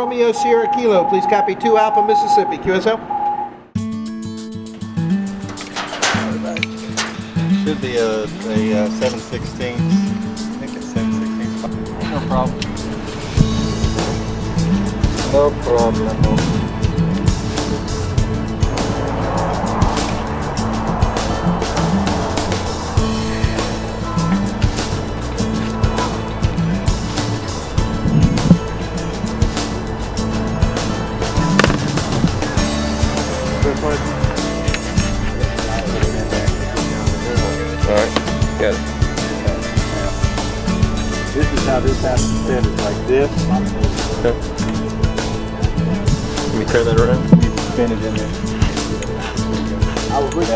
Romeo Sierra Kilo. Please copy 2 Alpha Mississippi. QSL. Should be a 7/16. I think it's 7/16. No problem. No problem. Alright, got it. This is how this has to fit. It's like this. Okay. Let me turn that around. You can spin it in there. I was with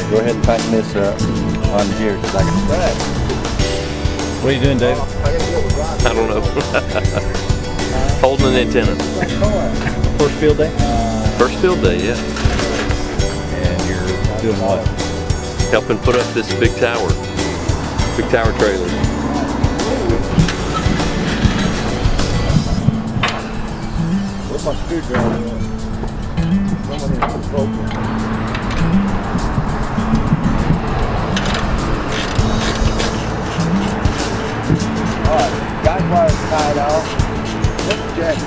Go ahead and tighten this on here because I can start. What are you doing, David? I don't know. Holding an antenna. First field day? First field day, yeah. And you're doing what? Helping put up this big tower trailer. Where's my screwdriver? Someone is broken. Alright, guide wire's tied off. Let's jack it.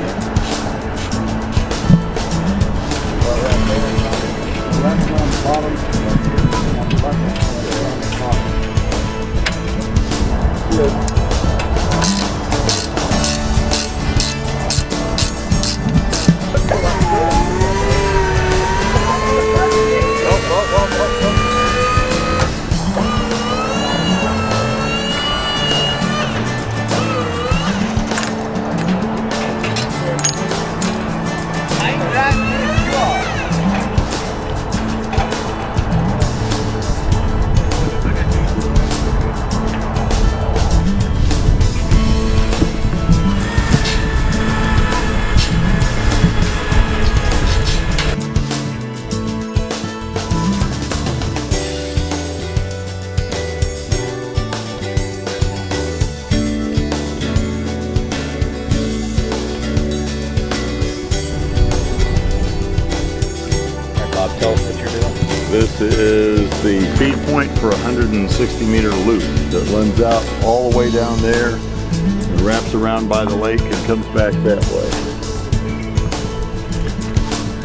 Well, right there. That's on the bottom. On the bottom. Good. Tell us what you're doing. This is the feed point for a 160 meter loop that runs out all the way down there and wraps around by the lake and comes back that way.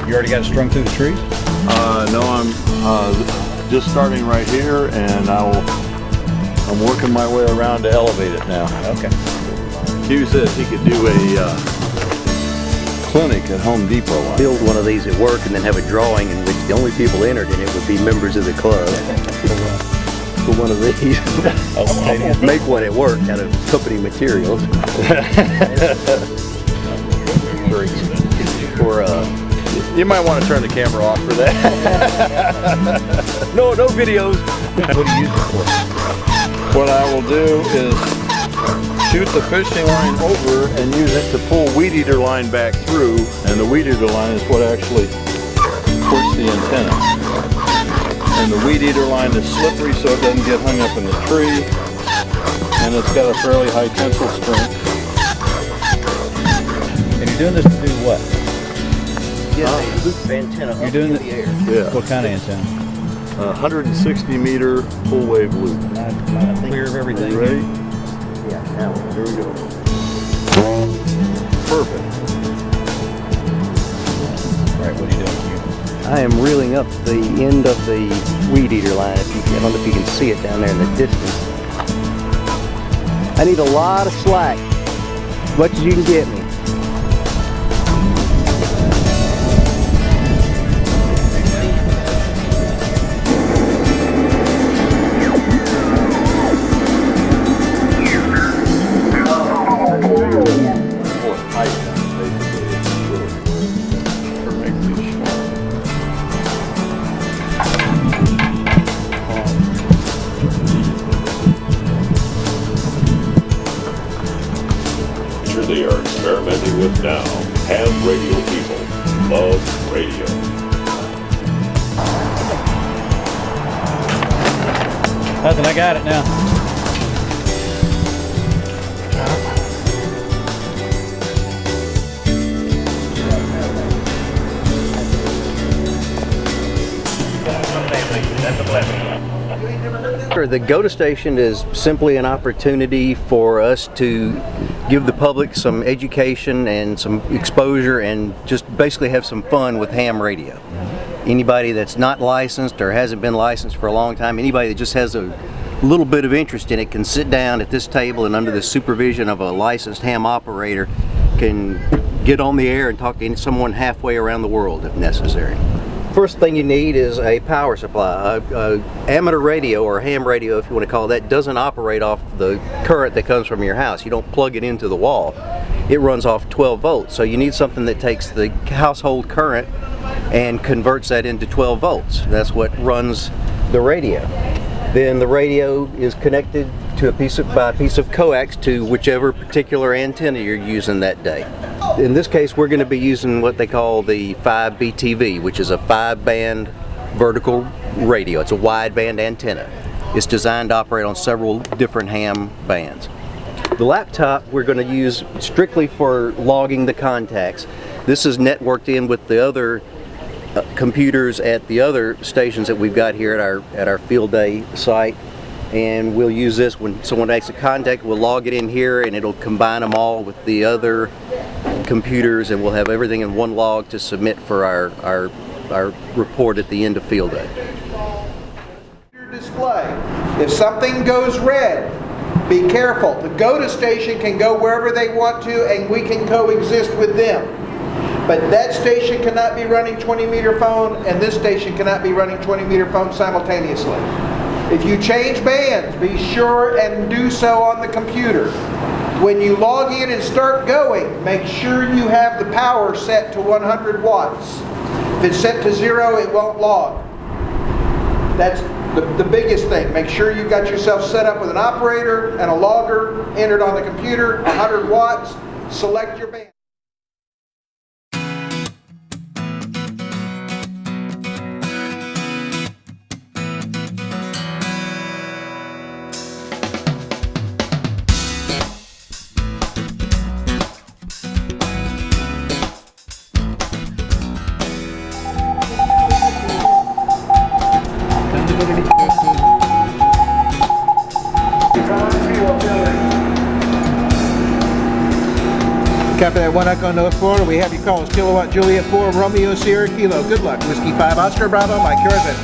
You already got it strung through the trees? No, I'm just starting right here and I'm working my way around to elevate it now. Okay. Hugh said he could do a clinic at Home Depot. Build one of these at work and then have a drawing in which the only people entered in it would be members of the club. For one of these. Make one at work out of company materials. For You might want to turn the camera off for that. no videos. What do you use it for? What I will do is shoot the fishing line over and use it to pull weed eater line back through, and the weed eater line is what actually puts the antenna. And the weed eater line is slippery so it doesn't get hung up in the tree, and it's got a fairly high tensile strength. And you're doing this to do what? Get a loop antenna up You're doing in it- the air. Yeah, What kind of antenna? 160 meter full wave loop. Clear of everything? You ready? Yeah, now. Here we go. Perfect. All right, what are you doing? I am reeling up the end of the weed eater line. I don't know if you can see it down there in the distance. I need a lot of slack. As much as you can get me. They are experimenting with now. Ham radio people love radio. Nothing, I got it now. The Go-To Station is simply an opportunity for us to give the public some education and some exposure and just basically have some fun with ham radio. Anybody that's not licensed or hasn't been licensed for a long time, anybody that just has a little bit of interest in it can sit down at this table and under the supervision of a licensed ham operator can get on the air and talk to someone halfway around the world if necessary. First thing you need is a power supply. Amateur radio, or ham radio if you want to call it that, doesn't operate off the current that comes from your house. You don't plug it into the wall. It runs off 12 volts. So you need something that takes the household current and converts that into 12 volts. That's what runs the radio. Then the radio is connected to by a piece of coax to whichever particular antenna you're using that day. In this case, we're going to be using what they call the 5BTV, which is a 5-band vertical radio. It's a wideband antenna. It's designed to operate on several different ham bands. The laptop we're going to use strictly for logging the contacts. This is networked in with the other computers at the other stations that we've got here at our field day site, and we'll use this when someone makes a contact. We'll log it in here and it'll combine them all with the other computers, and we'll have everything in one log to submit for our report at the end of field day. Display. If something goes red, be careful. The Go-To Station can go wherever they want to and we can coexist with them. But that station cannot be running 20-meter phone and this station cannot be running 20-meter phone simultaneously. If you change bands, be sure and do so on the computer. When you log in and start going, make sure you have the power set to 100 watts. If it's set to 0, it won't log. That's the biggest thing. Make sure you've got yourself set up with an operator and a logger entered on the computer, 100 watts, select your band. Copy that 1 Echo North Florida. We have you call us Kilowatt Juliet 4 Romeo Sierra Kilo. Good luck. Whiskey 5 Oscar Bravo Mike. Yours is.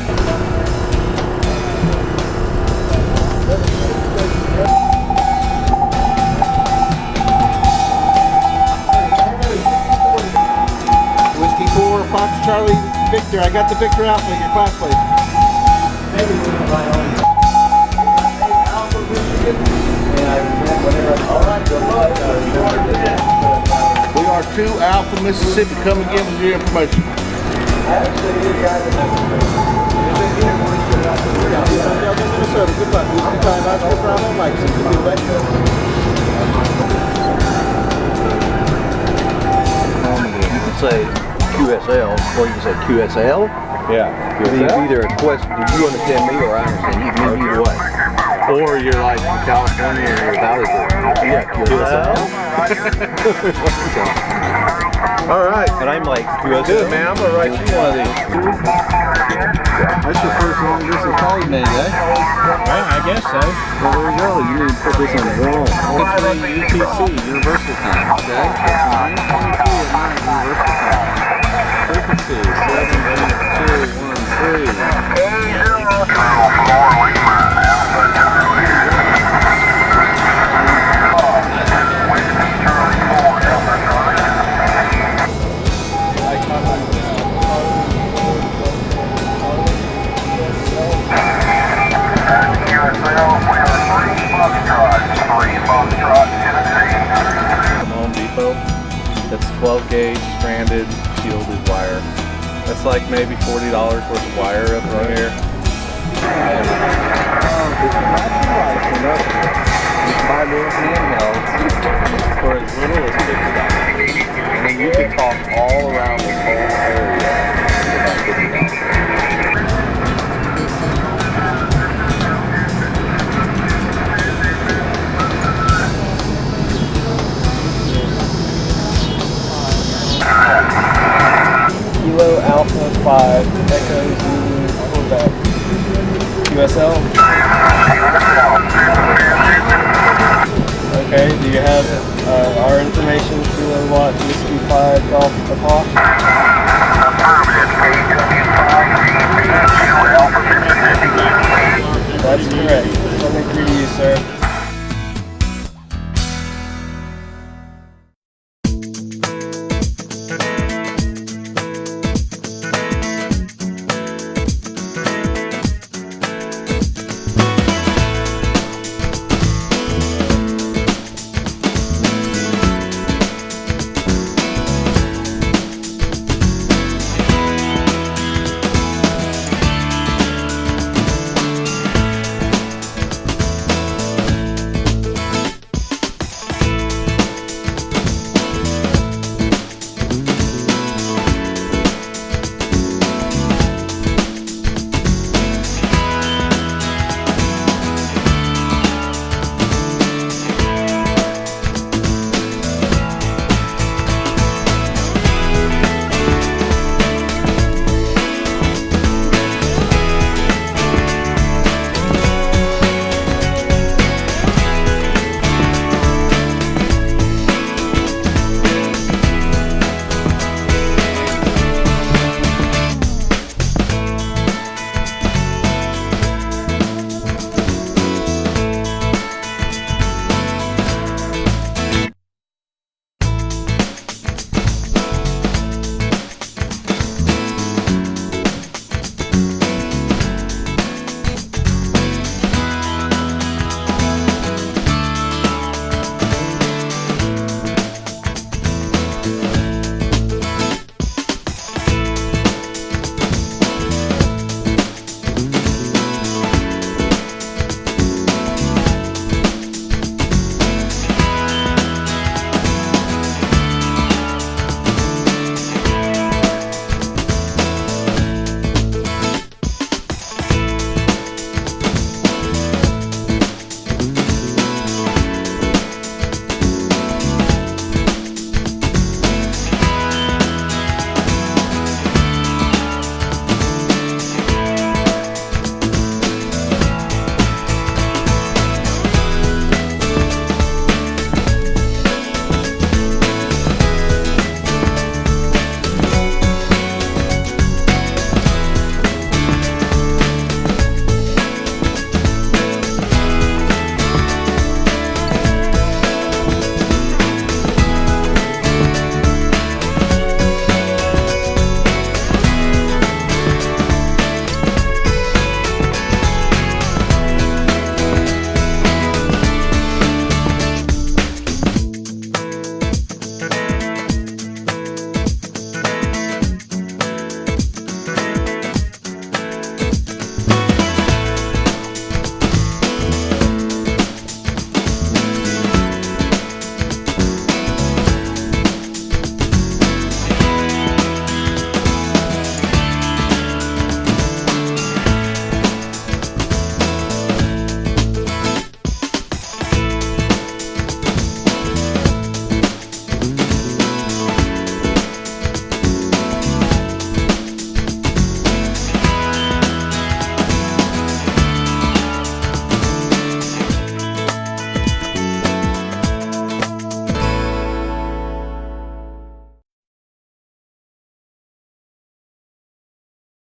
Whiskey 4 Fox Charlie Victor. I got the Victor Alpha in your class, please. We are 2 Alpha Mississippi. Come and give us your information. Good luck. Whiskey 5 Oscar Bravo Mike. You can say QSL or you can say QSL. Yeah. Either a question. Do you understand me or I understand you? Can use either way. Or you're like from California or you're Valleyville. Yeah, QSL. All right. And I'm like QSL. Good, man. I'm going to write you one of these. That's your first long distance calling name, eh? Well, I guess so. Well, there you go. You need to put this on the wall. It's the UTC, Universal Time. Okay? It's 922 at night, Universal Time. Frequency, 78213. Home Depot. That's 12 gauge stranded shielded wire. That's like maybe $40 worth of wire up in here. Buy little handhelds for as little as $50. And then you can talk all around this whole area for about $50. WSL.